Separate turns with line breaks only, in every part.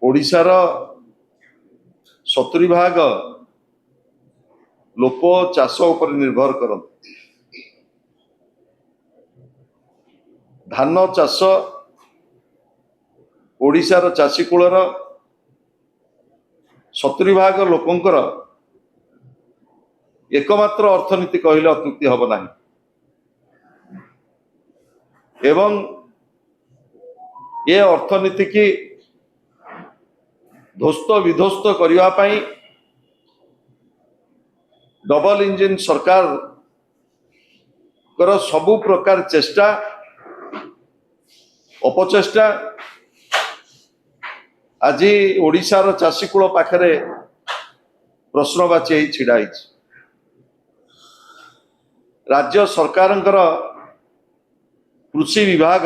ओडिशार 70% लोक चाष उपर निर्भर करते। धान चाष ओडिशार चाषी कूलर 70% लोकंकर एकमात्र अर्थनीति कहले अत्युक्ति हब नहीं। एवं ये अर्थनीति की ध्वस्त विध्वस्त करने डबल इंजिन सरकार कर सबु प्रकार चेष्टा अपचेष्टा आज ओडिशार चाषी कूल पाखरे प्रश्नवाची छिड़ा। राज्य सरकारंकर कृषि विभाग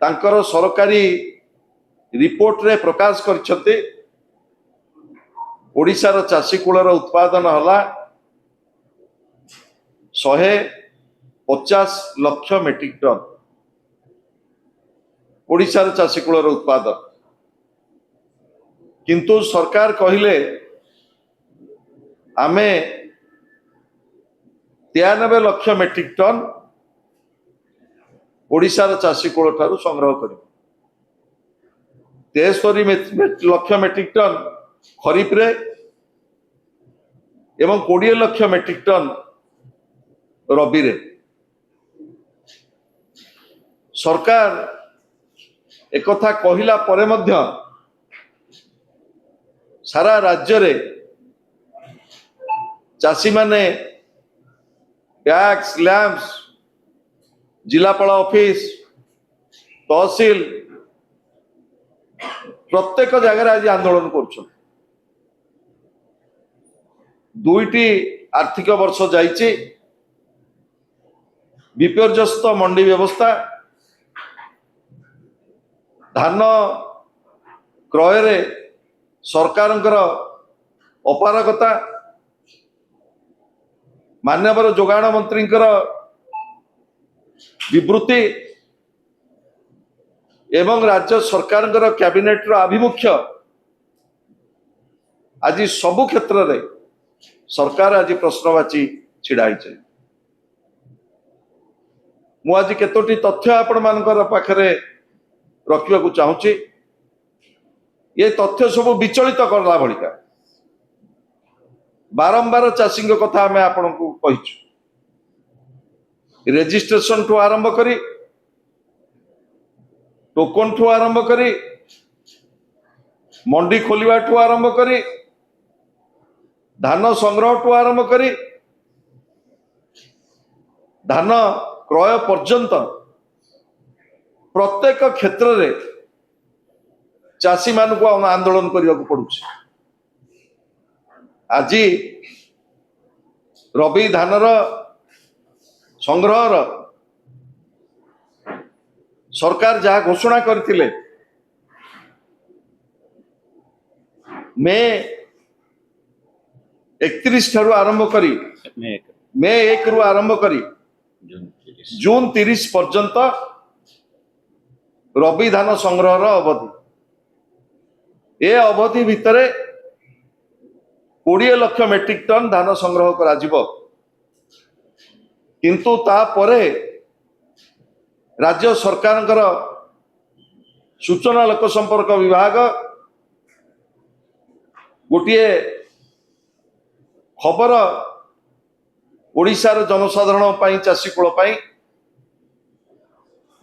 तांकर सरकारी रिपोर्ट रे प्रकाश करछते ओडिशार चाषी कूलर उत्पादन हला 150 लाख मेट्रिक टन। ओडिशार चाषी कूलर उत्पादन किंतु सरकार कहिले आमे 93 लाख मेट्रिक टन ओडिशार चाषी कूल ठारू संग्रह कर 73 लाख मेट्रिक टन खरीफ रे एवं 20 लाख मेट्रिक टन रबी रे। सरकार एक कथा कहिला परे मध्य सारा राज्य रे चाषी माने टैक्स लैम्प्स जिलापाल ऑफिस तहसील प्रत्येक जगह आज आंदोलन कर। दुईटी आर्थिक वर्ष जाइए विपर्यस्त मंडी व्यवस्था धान क्रय रे सरकारंकर अपारगता माननीय जोगाण मंत्रींकर विवृत्ति एवं राज्य सरकार कैबिनेट आभिमुख्य आज सबु क्षेत्र रे सरकार आज प्रश्नवाची छिड़ा। मु आज केतोटी तथ्य आपण मानकर पाखरे रखिबा को चाहूची। ये तथ्य सब विचलित करला भलिका बारंबार चाषी कथा आम आपण को कहिछु। रेजिस्ट्रेशन ठू आरंभ करी टोकन ठू आरंभ करी मंडी खोलिबा ठू आरंभ करी धान संग्रह ठू आरंभ करी धान क्रय पर्यंत प्रत्येक क्षेत्र रे चाषी मान को आंदोलन करने को पड़ुछि। आज रबी धानर संग्रह सरकार जहाँ घोषणा करथिले मे 31 ठारू आरंभ करी मे 1 रु आरंभ करी जून 30 पर्यंत रबी धान संग्रह अवधि ए अवधि भितरे 20 लाख मेट्रिक टन धान संग्रह करा जिवो। किंतु तापरे राज्य सरकार सूचना लोक संपर्क विभाग गोटे खबर ओडिशार जनसाधारण पाई चाषी कूल पाई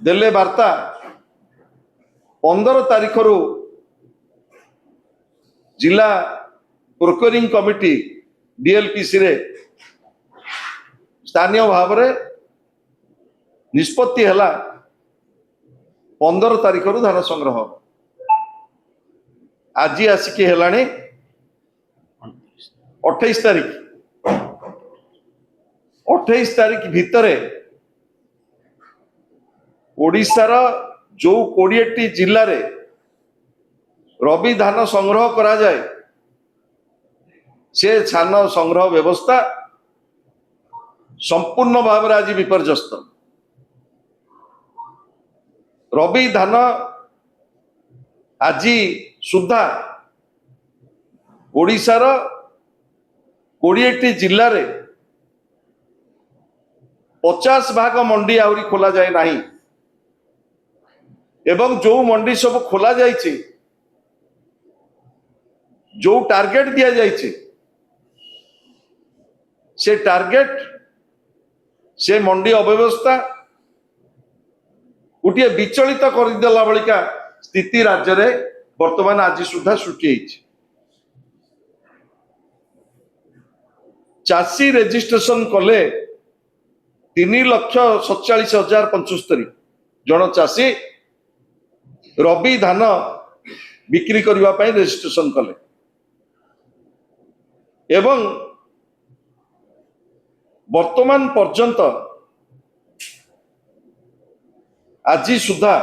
देले वार्ता 15 तारीख रु जिला प्रोक्योरिंग कमिटी डीएलपीसी रे स्थानीय भाव रे निष्पत्ति हला 15 तारीख रु धान संग्रह। आज आसिकी हेलाणी 28 तारीख 28 तारीख भितरे ओडिशार जो 20टी जिल्ला रे रबी धान संग्रह करा जाए से धान संग्रह व्यवस्था संपूर्ण भाव आज विपर्यस्त। रबी धान आज सुधा ओडिशार 20टी जिल्ला रे 50% मंडी आहरी खोला जाए नहीं एवं जो मंडी सब खोला जाइए जो टार्गेट दिया जाइए से टार्गेट से मंडी अव्यवस्था गोटे विचलित करदेला बलिका स्थिति राज्य रे वर्तमान आज सुधा सृष्टि चाषी रेजिस्ट्रेशन कले 3,47,075 जन चाषी रबी धान बिक्री करने पर रेजिस्ट्रेशन कले एवं वर्तमान पर्यंत आज सुधा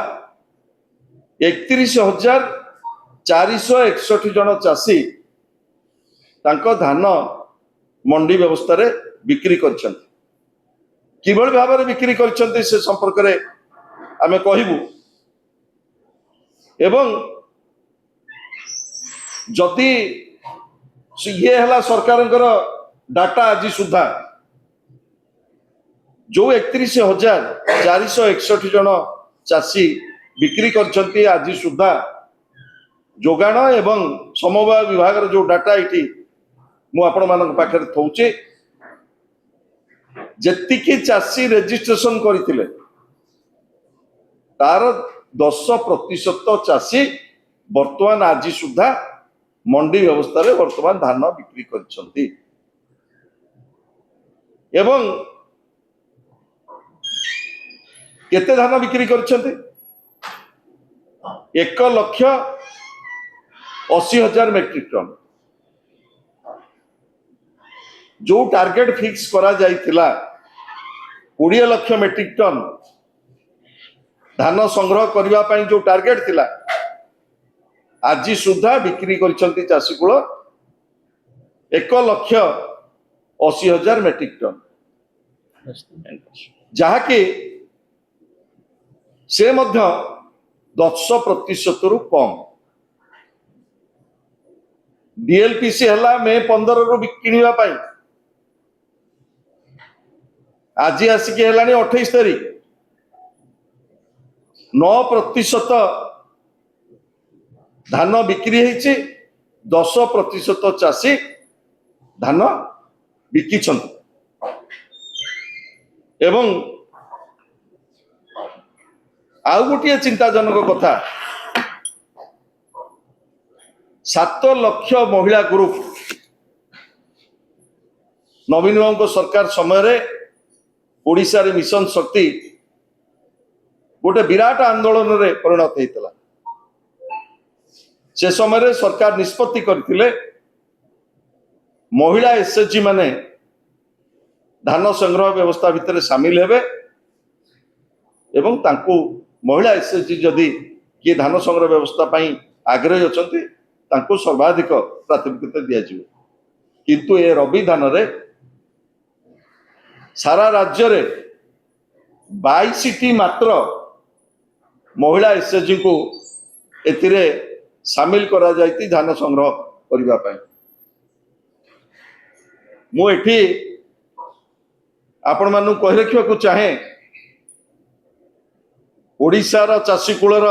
31,461 जन चाषी तांको धान मंडी व्यवस्था रे बिक्री करछन्ति किभଳି भाବରେ बिक्री करछन्ति से संपर्क रे आमे कहिबु एवं जदि ये हला सरकारଙ୍କର डाटा आज सुधा जो 31,461 जन चाषी बिक्री करछन्ति आज सुधा जोगाण एवं समवाय विभाग जो डाटा इटी मु आपण मानक पाखरे थौचे जेतिकी चाषी रेजिस्ट्रेशन करथिले तार 10% चाषी वर्तमान आज सुधा मंडी व्यवस्था रे वर्तमान धान बिक्री करछन्ति एवं केते धान बिक्री करछन्ति 1,80,000 मेट्रिक टन जो टार्गेट फिक्स करा जाइथिला 20 लाख मेट्रिक टन धान संग्रह करबा पई जो टार्गेट थिला आज सुधा बिक्री करछन्ति चाषी कुल 1,80,000 मेट्रिक टन जहा कि से मध्य 10% रु कम डीएलपीसी हला मे 15 रु किनिबा पई आज आसिकी हेलानी 28 तारीख 9% धान बिक्री होइछि 10% चाषी धान बिकिछन्ति एवं आउ गोटे चिंताजनक कथा 7 लाख महिला ग्रुप नवीन बाबू सरकार समय रे ओडिशा रे मिशन शक्ति गोटे विराट आंदोलन रे परिणत होता से समय रे सरकार निष्पत्ति करथिले महिला एसएचजी माने धान संग्रह व्यवस्था भितर शामिल हेबे एवं तांको महिला एसएचजी जदि किए धान संग्रह व्यवस्था पई आग्रही अछंती तांको सर्वाधिक प्राथमिकता दिया जिवो किंतु ए रबी धान रे सारा राज्य रे 22टी मात्र महिला एसएचजी को एतिरे शामिल करा जायती धान संग्रह करबा पई मु एठी आपण मानु कहि रखिया को चाहे ओडिशा रा चाषी कुलर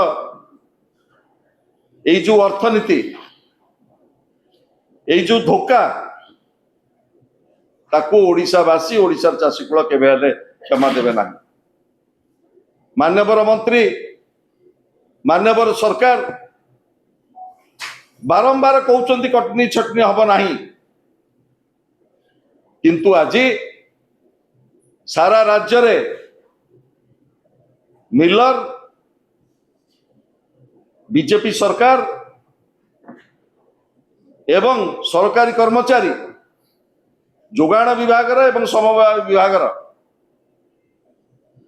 ए जो अर्थनीति ए जो धोखा ताको ओडिशावासी ओडिशार चाषी कुल केबे हेले क्षमा देबे नाही माननीय मंत्री माननीय सरकार बारंबार कहउचंती कटनी छटनी हब नाही किंतु आज सारा राज्य रे मिलर बीजेपी सरकार एवं सरकारी कर्मचारी जोगाण विभाग एवं समवाय विभाग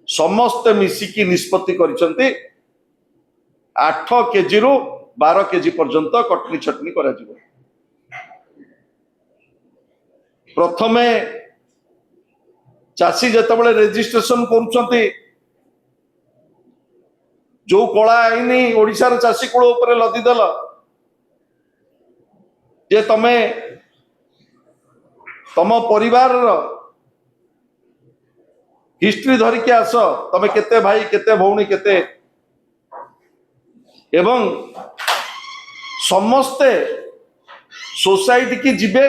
समस्त मिसिकी निष्पत्ति करिसंती 8 केजी रु 12 केजी पर्यंत कटनी छटनी करा जिवो प्रथमे चाषी जेतबेले रेजिस्ट्रेशन करूछंती जो कला आईन ओडिशार चाषी कूल उपर लदिदेल जे तमे तम परिवार हिस्ट्री धरिकी आस तमे केते भाई केते भौणी केते एवं समस्ते सोसाइटी की जिबे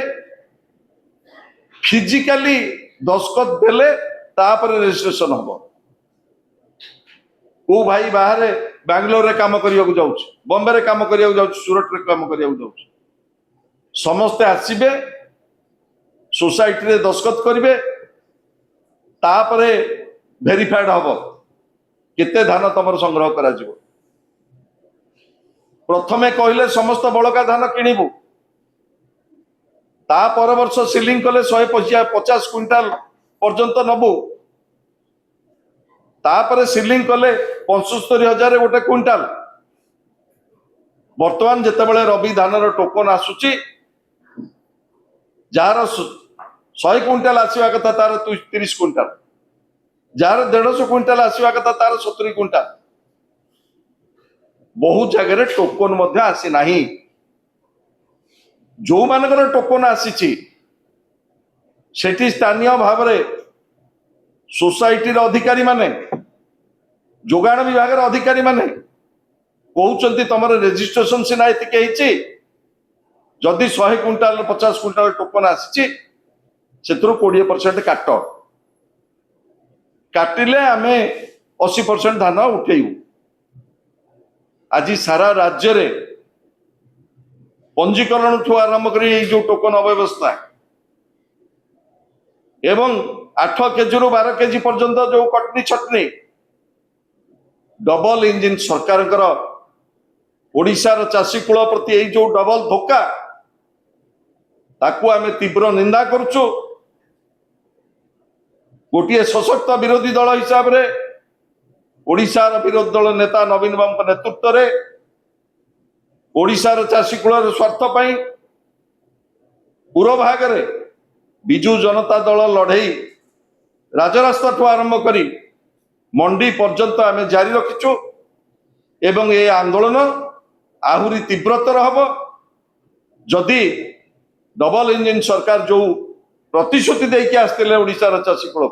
फिजिकली दस्खत देले तापर रजिस्ट्रेशन हम को भाई बाहर बैंगलोर रे काम करिया जाऊँ बॉम्बे रे काम करिया जाऊँ सूरत रे काम करिया जाऊँ समस्ते आसबे सोसाइटी रे दस्खत करिवे तापरे भेरिफाइड हम केते धान तमर संग्रह करा जिवो प्रथमे कहले समस्त बड़का धान किणिबू ता पर वर्ष सिलिंग कले 150 क्विंटाल पर्यंत नबू तापरे सिलिंग कले 75,000 गोटे क्विंटाल वर्तमान जेतेबेले रवि धानर टोकन आसुची जार 100 क्विंटाल आसवा कथा तार 30 क्विंटाल जार 150 क्विंटाल आसवा कथा तार 70 क्विंटाल बहुत जगह टोकन मध्य आसी नाही जो मानकर टोकन आसी स्थानीय भाव में सोसाइटी अधिकारी माने जोगाण विभाग अधिकारी माने कहते तुम रेजिस्ट्रेशन सीना ये जदि 100 क्विंटाल 50 क्विंटाल टोकन आसी 20% काट काटिले आम 80% धान उठेबू आज सारा राज्य रे पंजीकरण ठू आरंभ कर जो टोकन अव्यवस्था एवं 8 केजी रु 12 केजी पर्यंत जो कटनी छटनी डबल इंजिन सरकार ओडिशार चाषी कूल प्रति जो डबल धोखा ताकू आमे तीव्र निंदा करुचु गोटे सशक्त विरोधी दल हिसाब रे ओडिशार विरोधी दल नेता नवीन बाबू नेतृत्व रे ओडिशार चाषी कूलर स्वार्थ पाई पूर्व भाग रे बिजू जनता दल लड़ई राजरास्ता ठू आरंभ करी मंडी पर्यंत आम जारी रखिचु एवं ये आंदोलन आहुरी तीव्रतर हम जदि डबल इंजिन सरकार जो प्रतिश्रुति देके आसते ओडिशार चाषी कूल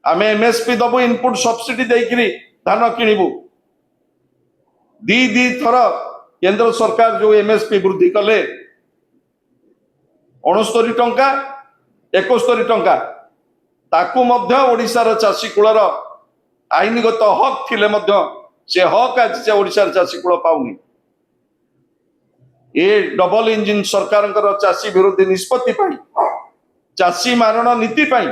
आम एमएसपी दबु इनपुट सब्सिडी देकरी धान किणबू दी थर केंद्र सरकार जो एमएसपी वृद्धि कले 69 टंका 71 टंका ताकू मध्य ओडिशार चाषी कूलर आईनगत हक थिले मध्य से हक आज से ओडिशार चाषी cool Pauni A double engine सरकार चाषी विरोधी निष्पत्ति पाई चाषी मारण नीति पाई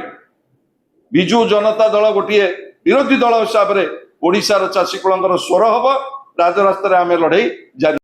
बिजू जनता दल गोटे विरोधी दल हिसाब से ओडिशार चाषी कूलर स्वर हम राजरास्ता आम लड़ई जारी।